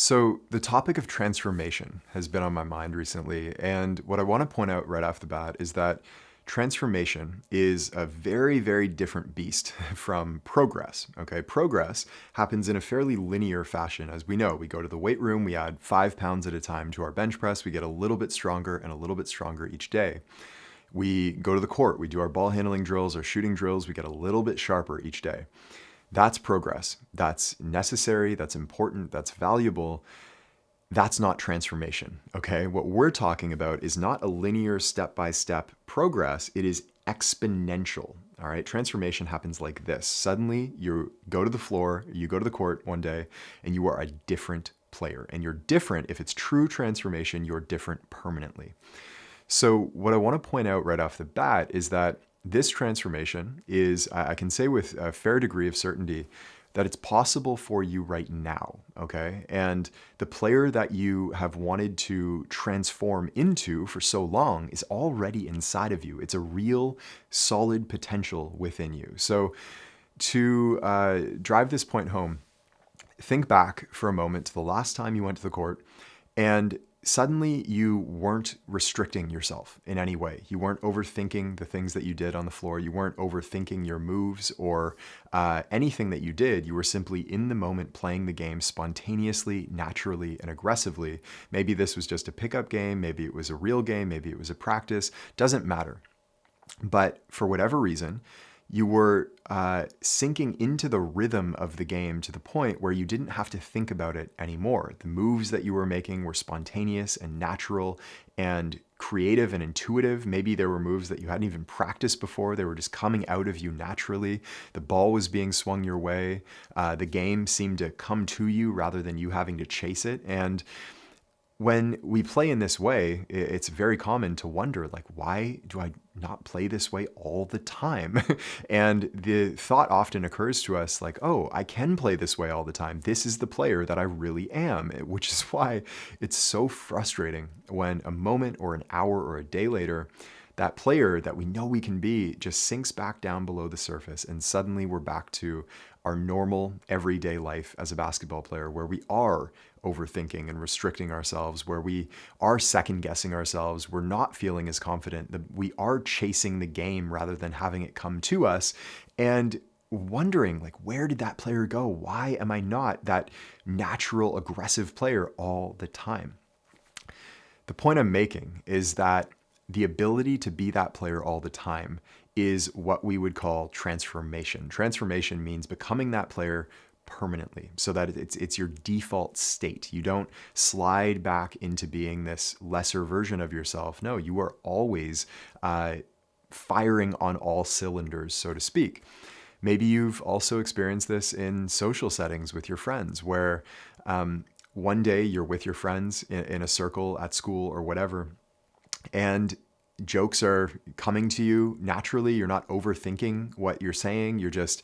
So, the topic of transformation has been on my mind recently. And what I want to point out right off the bat is that transformation is a very, very different beast from progress. Okay. Progress happens in a fairly linear fashion. As we know, we go to the weight room, we add 5 pounds at a time to our bench press, we get a little bit stronger and a little bit stronger each day. We go to the court, we do our ball handling drills, our shooting drills, we get a little bit sharper each day. That's progress. That's necessary. That's important. That's valuable. That's not transformation. Okay. What we're talking about is not a linear step by step progress. It is exponential. All right. Transformation happens like this. Suddenly you go to the floor, you go to the court one day, and you are a different player. And you're different. If it's true transformation, you're different permanently. So, what I want to point out right off the bat is that this transformation is, I can say with a fair degree of certainty, that it's possible for you right now, okay? And the player that you have wanted to transform into for so long is already inside of you. It's a real solid potential within you. So, to drive this point home, think back for a moment to the last time you went to the court and suddenly you weren't restricting yourself in any way. You weren't overthinking the things that you did on the floor. You weren't overthinking your moves or anything that you did. You were simply in the moment playing the game spontaneously, naturally, and aggressively. Maybe this was just a pickup game. Maybe it was a real game. Maybe it was a practice. Doesn't matter. But for whatever reason, you were sinking into the rhythm of the game to the point where you didn't have to think about it anymore. The moves that you were making were spontaneous and natural and creative and intuitive. Maybe there were moves that you hadn't even practiced before. They were just coming out of you naturally. The ball was being swung your way. The game seemed to come to you rather than you having to chase it. And when we play in this way, it's very common to wonder, like, why do I not play this way all the time? And the thought often occurs to us like, oh, I can play this way all the time. This is the player that I really am, which is why it's so frustrating when a moment or an hour or a day later, that player that we know we can be just sinks back down below the surface. And suddenly we're back to our normal everyday life as a basketball player, where we are overthinking and restricting ourselves, where we are second guessing ourselves. We're not feeling as confident, that we are chasing the game rather than having it come to us and wondering, like, where did that player go? Why am I not that natural, aggressive player all the time? The point I'm making is that the ability to be that player all the time is what we would call transformation. Transformation means becoming that player permanently, so that it's your default state. You don't slide back into being this lesser version of yourself. No, you are always firing on all cylinders, so to speak. Maybe you've also experienced this in social settings with your friends, where one day you're with your friends in a circle at school or whatever, and jokes are coming to you naturally. You're not overthinking what you're saying. You're just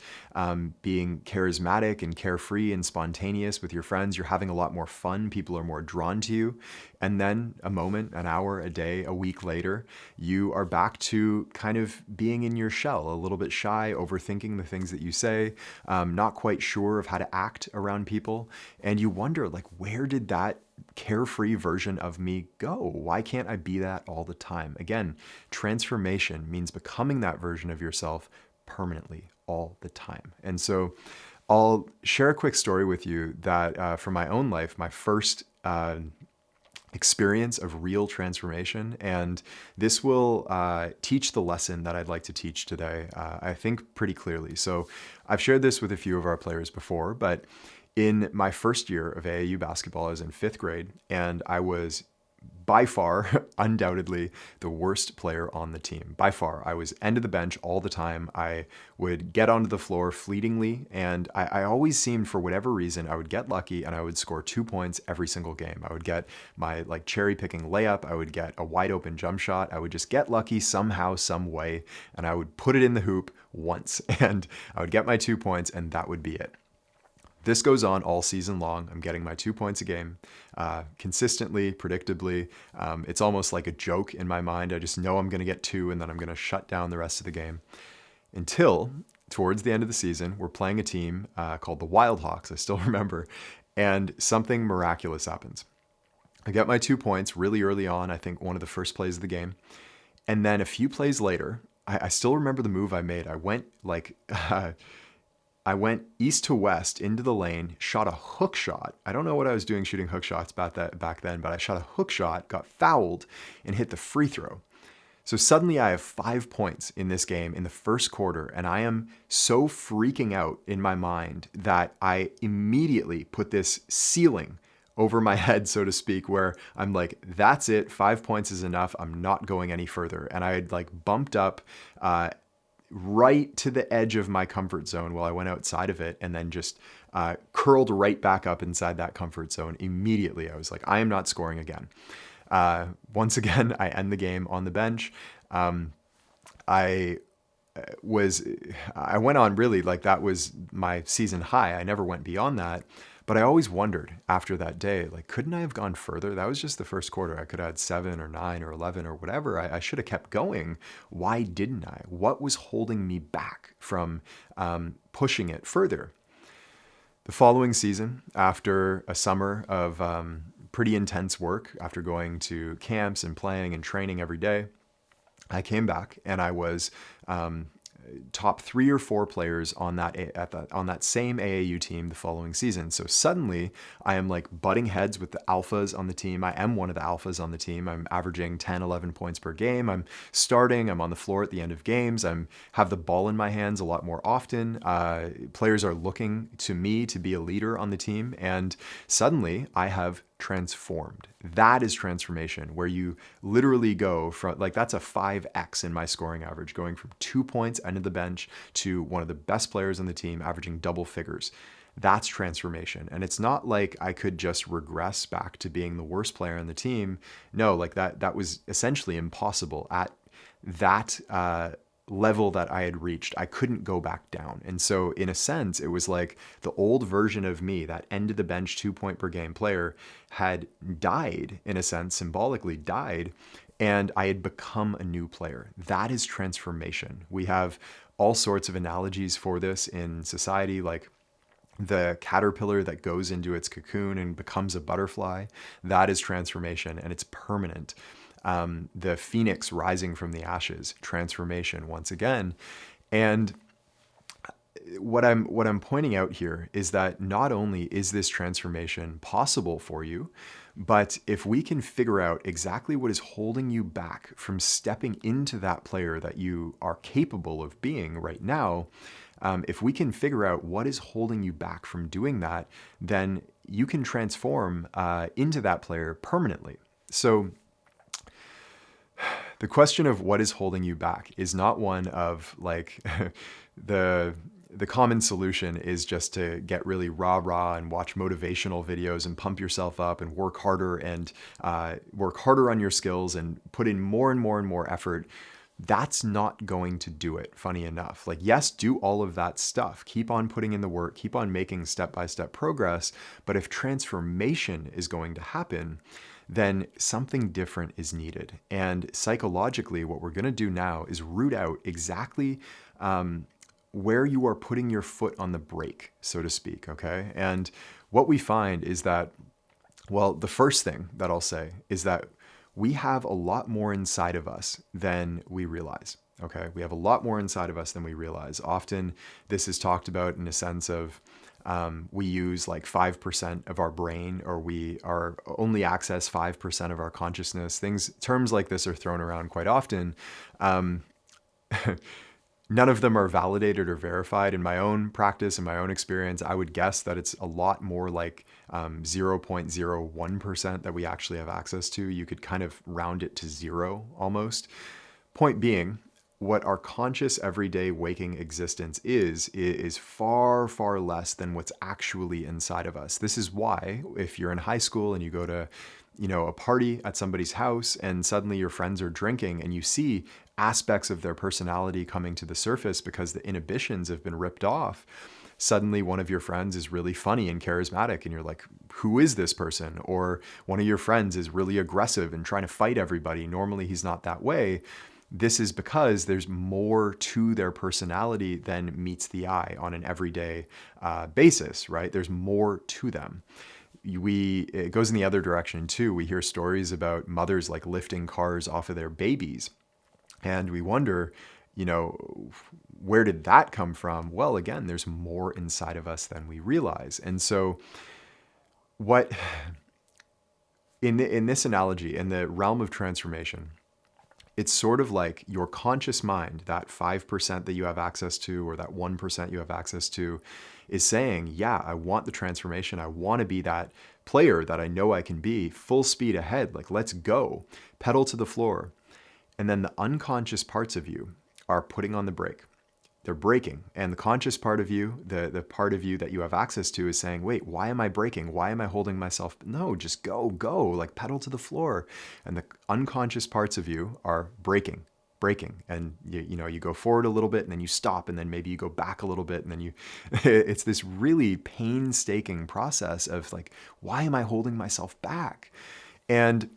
being charismatic and carefree and spontaneous with your friends. You're having a lot more fun. People are more drawn to you. And then a moment, an hour, a day, a week later, you are back to kind of being in your shell, a little bit shy, overthinking the things that you say, not quite sure of how to act around people. And you wonder, like, where did that carefree version of me go? Why can't I be that all the time? Again, transformation means becoming that version of yourself permanently all the time. And so I'll share a quick story with you that from my own life, my first experience of real transformation. And this will teach the lesson that I'd like to teach today, I think pretty clearly. So I've shared this with a few of our players before, but in my first year of AAU basketball, I was in fifth grade, and I was by far, undoubtedly, the worst player on the team. By far, I was end of the bench all the time. I would get onto the floor fleetingly, and I always seemed, for whatever reason, I would get lucky and I would score 2 points every single game. I would get my cherry picking layup. I would get a wide open jump shot. I would just get lucky somehow, some way, and I would put it in the hoop once, and I would get my 2 points, and that would be it. This goes on all season long. I'm getting my 2 points a game, consistently, predictably. It's almost like a joke in my mind. I just know I'm going to get two, and then I'm going to shut down the rest of the game. Until towards the end of the season, we're playing a team called the Wild Hawks. I still remember. And something miraculous happens. I get my 2 points really early on, I think one of the first plays of the game. And then a few plays later, I still remember the move I made. I went like, I went east to west into the lane, shot a hook shot. I don't know what I was doing shooting hook shots back then, but I shot a hook shot, got fouled, and hit the free throw. So suddenly I have 5 points in this game in the first quarter, and I am so freaking out in my mind that I immediately put this ceiling over my head, so to speak, where I'm like, that's it, 5 points is enough, I'm not going any further. And I had like bumped up right to the edge of my comfort zone while I went outside of it, and then just curled right back up inside that comfort zone immediately. I was like, I am not scoring again. Once again, I end the game on the bench. I went on really like that was my season high. I never went beyond that, but I always wondered after that day, like, couldn't I have gone further? That was just the first quarter. I could have had 7 or 9 or 11 or whatever. I should have kept going. Why didn't I? What was holding me back from pushing it further? The following season, after a summer of pretty intense work, after going to camps and playing and training every day, I came back and I was top 3 or 4 players on that same AAU team the following season. So suddenly I am like butting heads with the alphas on the team. I am one of the alphas on the team. I'm averaging 10, 11 points per game. I'm starting. I'm on the floor at the end of games. I have the ball in my hands a lot more often. Players are looking to me to be a leader on the team. And suddenly I have transformed. That is transformation, where you literally go from, like, that's a 5x in my scoring average, going from 2 points end of the bench to one of the best players on the team averaging double figures. That's transformation. And it's not like I could just regress back to being the worst player on the team. No, like that was essentially impossible at that level that I had reached. I couldn't go back down. And so in a sense, it was like the old version of me, that end of the bench 2 point per game player, had died, in a sense, symbolically died, and I had become a new player. That is transformation. We have all sorts of analogies for this in society, like the caterpillar that goes into its cocoon and becomes a butterfly. That is transformation, and it's permanent. The phoenix rising from the ashes, transformation once again. And what I'm pointing out here is that not only is this transformation possible for you, but if we can figure out exactly what is holding you back from stepping into that player that you are capable of being right now, if we can figure out what is holding you back from doing that, then you can transform into that player permanently. So the question of what is holding you back is not one of like the common solution is just to get really rah-rah and watch motivational videos and pump yourself up and work harder on your skills and put in more and more and more effort. That's not going to do it, funny enough. Like, yes, do all of that stuff. Keep on putting in the work, keep on making step-by-step progress. But if transformation is going to happen, then something different is needed. And psychologically, what we're going to do now is root out exactly where you are putting your foot on the brake, so to speak, okay? And what we find is that, well, the first thing that I'll say is that we have a lot more inside of us than we realize, okay? We have a lot more inside of us than we realize. Often this is talked about in a sense of we use like 5% of our brain, or we are only access 5% of our consciousness. Terms like this are thrown around quite often. None of them are validated or verified. In my own practice, in my own experience, I would guess that it's a lot more like 0.01% that we actually have access to. You could kind of round it to 0 almost. Point being, what our conscious everyday waking existence is far, far less than what's actually inside of us. This is why if you're in high school and you go to, a party at somebody's house and suddenly your friends are drinking and you see aspects of their personality coming to the surface because the inhibitions have been ripped off. Suddenly one of your friends is really funny and charismatic and you're like, who is this person? Or one of your friends is really aggressive and trying to fight everybody. Normally he's not that way. This is because there's more to their personality than meets the eye on an everyday basis, right? There's more to them. It goes in the other direction too. We hear stories about mothers like lifting cars off of their babies, and we wonder, where did that come from? Well, again, there's more inside of us than we realize. And so what in this analogy, in the realm of transformation, it's sort of like your conscious mind, that 5% that you have access to, or that 1% you have access to, is saying, yeah, I want the transformation. I want to be that player that I know I can be, full speed ahead. Like, let's go, pedal to the floor. And then the unconscious parts of you are putting on the brake. They're braking. And the conscious part of you, the part of you that you have access to, is saying, wait, why am I braking? Why am I holding myself? No, just go, like pedal to the floor. And the unconscious parts of you are braking. And you go forward a little bit, and then you stop, and then maybe you go back a little bit, and then it's this really painstaking process of like, why am I holding myself back? And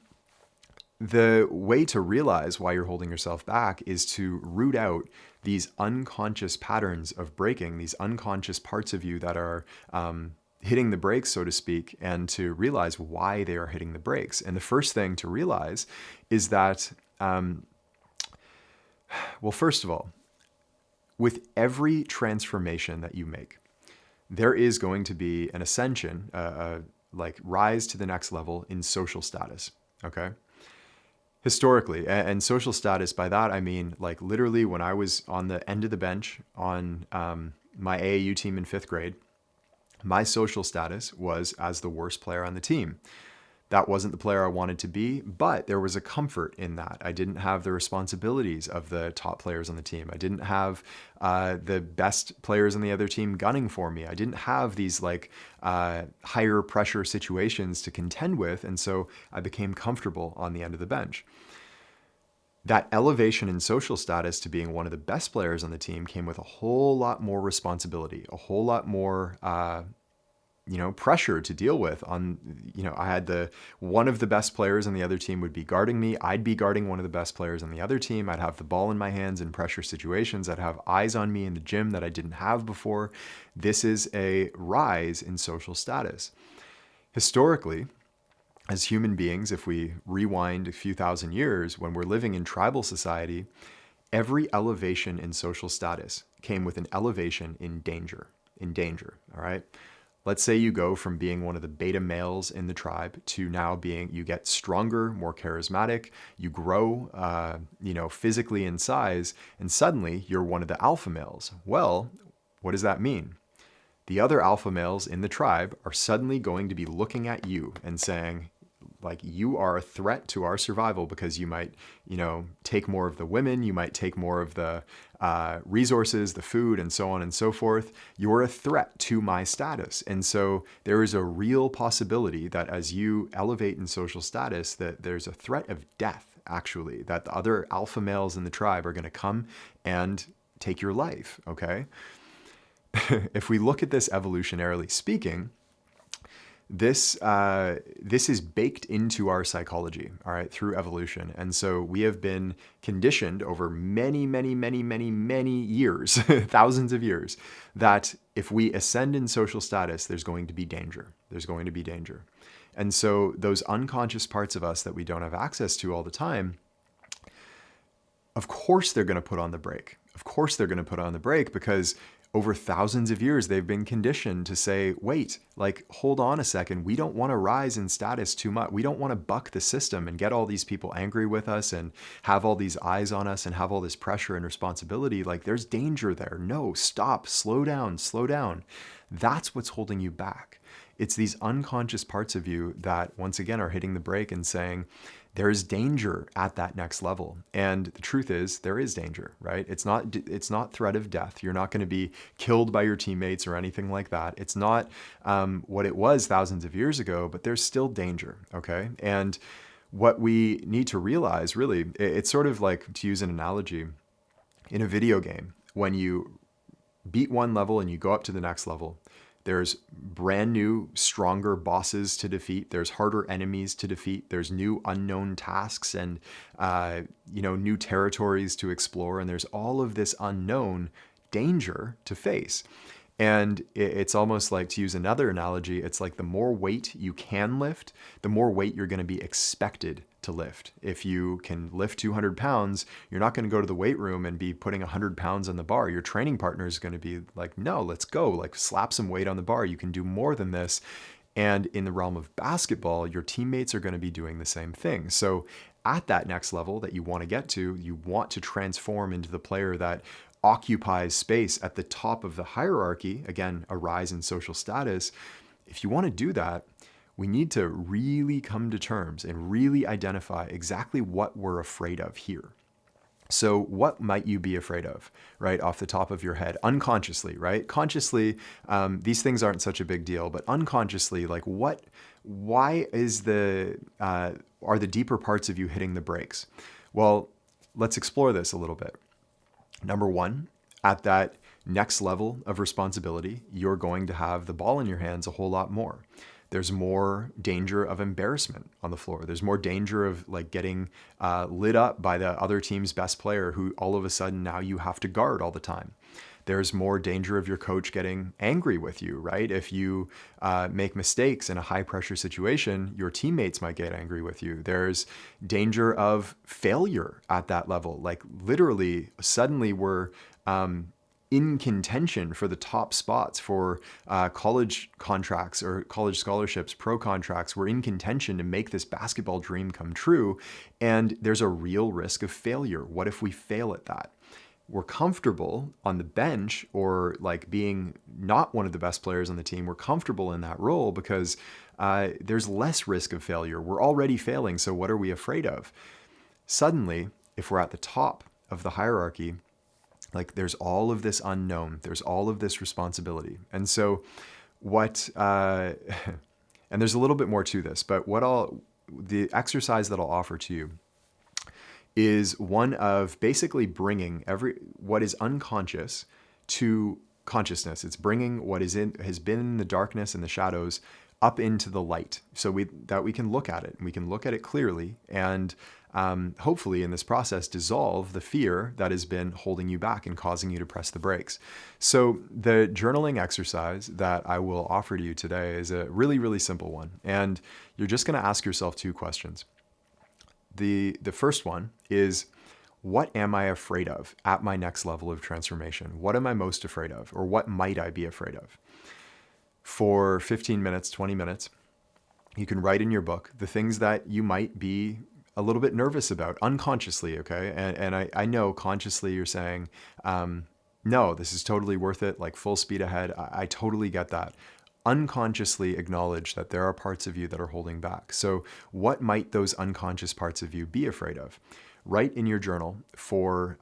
the way to realize why you're holding yourself back is to root out these unconscious patterns of braking, these unconscious parts of you that are hitting the brakes, so to speak, and to realize why they are hitting the brakes. And the first thing to realize is that, well, first of all, with every transformation that you make, there is going to be an ascension, like rise to the next level in social status, okay? Historically, and social status, by that I mean like literally when I was on the end of the bench on my AAU team in 5th grade, my social status was as the worst player on the team. That wasn't the player I wanted to be, but there was a comfort in that. I didn't have the responsibilities of the top players on the team. I didn't have the best players on the other team gunning for me. I didn't have these like higher pressure situations to contend with, and so I became comfortable on the end of the bench. That elevation in social status to being one of the best players on the team came with a whole lot more responsibility, a whole lot more pressure to deal with. I had one of the best players on the other team would be guarding me. I'd be guarding one of the best players on the other team. I'd have the ball in my hands in pressure situations. I'd have eyes on me in the gym that I didn't have before. This is a rise in social status. Historically, as human beings, if we rewind a few thousand years, when we're living in tribal society, every elevation in social status came with an elevation in danger, all right? Let's say you go from being one of the beta males in the tribe to now you get stronger, more charismatic, you grow, physically in size, and suddenly you're one of the alpha males. Well, what does that mean? The other alpha males in the tribe are suddenly going to be looking at you and saying, like, you are a threat to our survival because you might, take more of the women, you might take more of the resources, the food, and so on and so forth. You're a threat to my status. And so there is a real possibility that as you elevate in social status, that there's a threat of death, actually, that the other alpha males in the tribe are going to come and take your life, okay? If we look at this evolutionarily speaking, this is baked into our psychology, all right, through evolution. And so we have been conditioned over many, many, many, many, many years, thousands of years, that if we ascend in social status, there's going to be danger. There's going to be danger. And so those unconscious parts of us that we don't have access to all the time, of course they're going to put on the brake. Of course they're going to put on the brake because over thousands of years, they've been conditioned to say, wait, like, hold on a second. We don't want to rise in status too much. We don't want to buck the system and get all these people angry with us and have all these eyes on us and have all this pressure and responsibility. Like, there's danger there. No, stop, slow down, slow down. That's what's holding you back. It's these unconscious parts of you that, once again, are hitting the brake and saying, there's danger at that next level. And the truth is, there is danger, right? It's not threat of death. You're not going to be killed by your teammates or anything like that. It's not what it was thousands of years ago, but there's still danger, okay? And what we need to realize, really, it's sort of like, to use an analogy, in a video game, when you beat one level and you go up to the next level, There's brand new, stronger bosses to defeat. There's harder enemies to defeat. There's new unknown tasks and, new territories to explore. And there's all of this unknown danger to face. And it's almost like, to use another analogy, it's like the more weight you can lift, the more weight you're going to be expected to lift. If you can lift 200 pounds, you're not going to go to the weight room and be putting 100 pounds on the bar. Your training partner is going to be like, no, let's go, like slap some weight on the bar. You can do more than this. And in the realm of basketball, your teammates are going to be doing the same thing. So at that next level that you want to get to, you want to transform into the player that occupies space at the top of the hierarchy, again, a rise in social status. If you want to do that, we need to really come to terms and really identify exactly what we're afraid of here. So what might you be afraid of, right, off the top of your head, unconsciously, right? Consciously, these things aren't such a big deal, but unconsciously, like why are the deeper parts of you hitting the brakes? Well, let's explore this a little bit. Number one, at that next level of responsibility, you're going to have the ball in your hands a whole lot more. There's more danger of embarrassment on the floor. There's more danger of like getting lit up by the other team's best player who all of a sudden now you have to guard all the time. There's more danger of your coach getting angry with you, right? If you make mistakes in a high pressure situation, your teammates might get angry with you. There's danger of failure at that level. Like literally, suddenly we're in contention for the top spots for college contracts or college scholarships, pro contracts. We're in contention to make this basketball dream come true. And there's a real risk of failure. What if we fail at that? We're comfortable on the bench or like being not one of the best players on the team. We're comfortable in that role because there's less risk of failure. We're already failing. So what are we afraid of? Suddenly, if we're at the top of the hierarchy, like there's all of this unknown, there's all of this responsibility. And so and there's a little bit more to this, but the exercise that I'll offer to you is one of basically bringing what is unconscious to consciousness. It's bringing what has been in the darkness and the shadows up into the light, so that we can look at it. We can look at it clearly, and hopefully in this process dissolve the fear that has been holding you back and causing you to press the brakes. So the journaling exercise that I will offer to you today is a really, really simple one, and you're just going to ask yourself two questions. The first one is, what am I afraid of at my next level of transformation? What am I most afraid of? Or what might I be afraid of? For 15 minutes, 20 minutes, you can write in your book the things that you might be a little bit nervous about unconsciously, okay? And I know consciously you're saying, no, this is totally worth it, like full speed ahead. I totally get that. Unconsciously acknowledge that there are parts of you that are holding back. So what might those unconscious parts of you be afraid of? Write in your journal for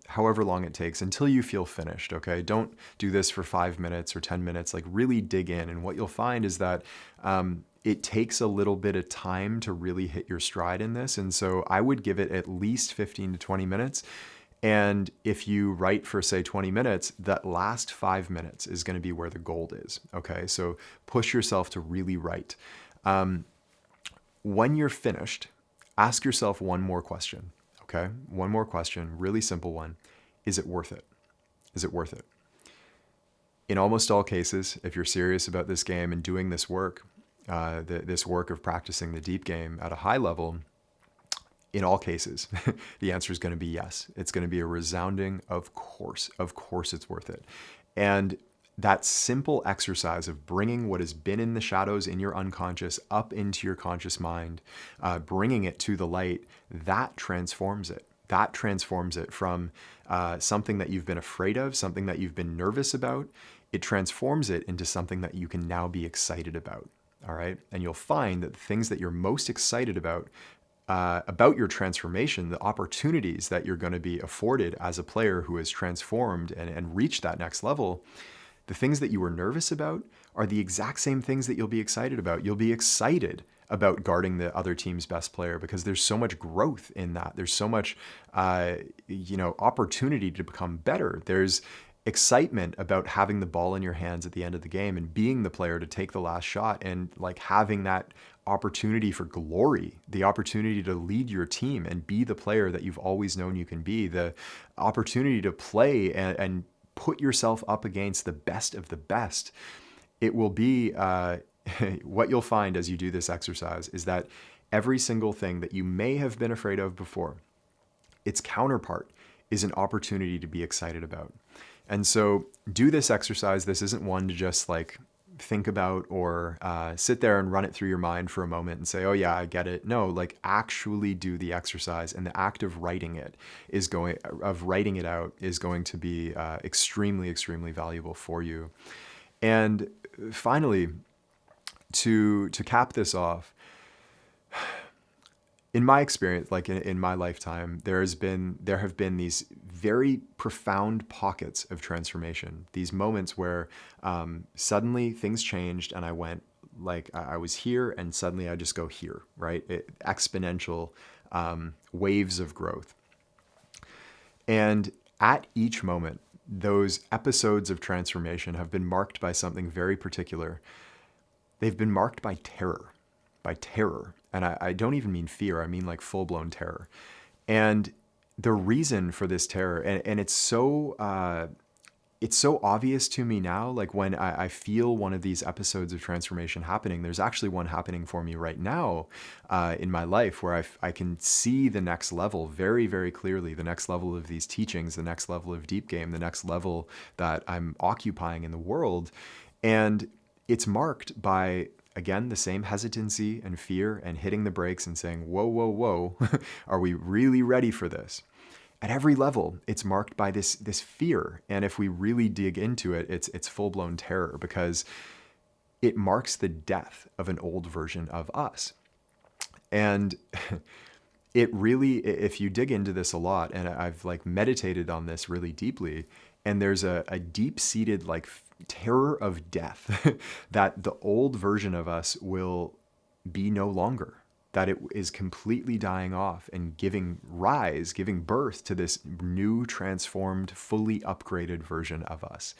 however long it takes until you feel finished, okay? Don't do this for 5 minutes or 10 minutes, like really dig in. And what you'll find is that it takes a little bit of time to really hit your stride in this. And so I would give it at least 15 to 20 minutes. And if you write for, say, 20 minutes, that last 5 minutes is going to be where the gold is, okay? So push yourself to really write. When you're finished, ask yourself one more question, okay? One more question, really simple one. Is it worth it? Is it worth it? In almost all cases, if you're serious about this game and doing this work, this work of practicing the deep game at a high level, in all cases, the answer is going to be yes. It's going to be a resounding, of course it's worth it. And that simple exercise of bringing what has been in the shadows in your unconscious up into your conscious mind, bringing it to the light, that transforms it. That transforms it from something that you've been afraid of, something that you've been nervous about. It transforms it into something that you can now be excited about. All right. And you'll find that the things that you're most excited about your transformation, the opportunities that you're going to be afforded as a player who has transformed and reached that next level, the things that you were nervous about are the exact same things that you'll be excited about. You'll be excited about guarding the other team's best player because there's so much growth in that. There's so much, opportunity to become better. There's excitement about having the ball in your hands at the end of the game and being the player to take the last shot, and like having that opportunity for glory, the opportunity to lead your team and be the player that you've always known you can be, the opportunity to play and put yourself up against the best of the best. It will be what you'll find as you do this exercise is that every single thing that you may have been afraid of before, its counterpart is an opportunity to be excited about. And so do this exercise. This isn't one to just like think about or sit there and run it through your mind for a moment and say, oh yeah, I get it. No, like actually do the exercise, and the act of writing it out is going to be extremely, extremely valuable for you. And finally, to cap this off, in my experience, like in my lifetime, there have been these very profound pockets of transformation. These moments where suddenly things changed, and I went like I was here, and suddenly I just go here, right? Exponential waves of growth. And at each moment, those episodes of transformation have been marked by something very particular. They've been marked by terror. And I don't even mean fear, I mean like full-blown terror. And the reason for this terror, and it's so obvious to me now, like when I feel one of these episodes of transformation happening, there's actually one happening for me right now in my life where I can see the next level very, very clearly, the next level of these teachings, the next level of Deep Game, the next level that I'm occupying in the world. And it's marked by, again, the same hesitancy and fear and hitting the brakes and saying, whoa, whoa, whoa, are we really ready for this? At every level, it's marked by this fear. And if we really dig into it, it's full-blown terror, because it marks the death of an old version of us. And it really, if you dig into this a lot, and I've like meditated on this really deeply, and there's a deep-seated like terror of death that the old version of us will be no longer, that it is completely dying off and giving birth to this new, transformed, fully upgraded version of us.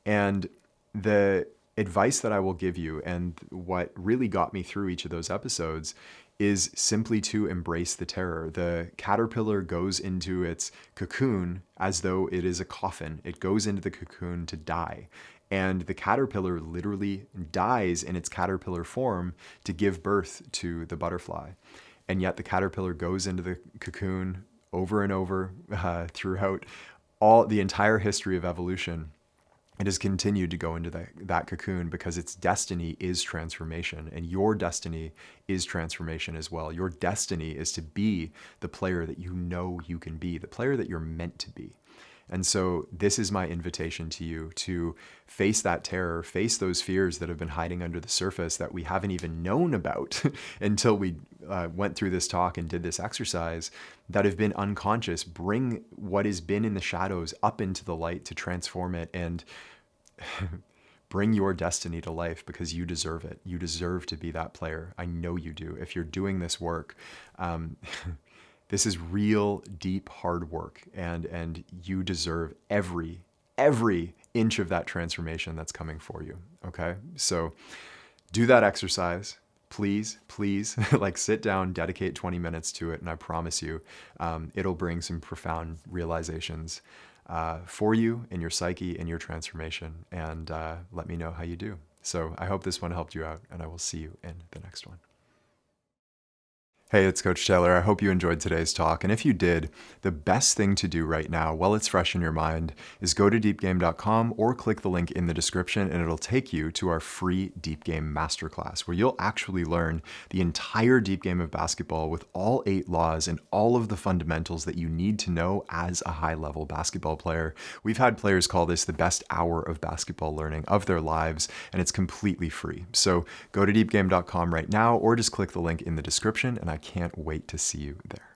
And the advice that I will give you, and what really got me through each of those episodes, is simply to embrace the terror. The caterpillar goes into its cocoon as though it is a coffin. It goes into the cocoon to die. And the caterpillar literally dies in its caterpillar form to give birth to the butterfly. And yet the caterpillar goes into the cocoon over and over throughout the entire history of evolution. It has continued to go into that cocoon because its destiny is transformation, and your destiny is transformation as well. Your destiny is to be the player that you know you can be, the player that you're meant to be. And so this is my invitation to you to face that terror, face those fears that have been hiding under the surface that we haven't even known about until we went through this talk and did this exercise, that have been unconscious. Bring what has been in the shadows up into the light to transform it, and bring your destiny to life, because you deserve it. You deserve to be that player. I know you do. If you're doing this work, this is real, deep, hard work, and you deserve every inch of that transformation that's coming for you, okay? So do that exercise, please, like sit down, dedicate 20 minutes to it, and I promise you, it'll bring some profound realizations for you in your psyche, in your transformation, and let me know how you do. So I hope this one helped you out, and I will see you in the next one. Hey, it's Coach Taylor. I hope you enjoyed today's talk. And if you did, the best thing to do right now, while it's fresh in your mind, is go to deepgame.com or click the link in the description, and it'll take you to our free Deep Game Masterclass, where you'll actually learn the entire deep game of basketball with all 8 laws and all of the fundamentals that you need to know as a high-level basketball player. We've had players call this the best hour of basketball learning of their lives, and it's completely free. So go to deepgame.com right now, or just click the link in the description, and I can't wait to see you there.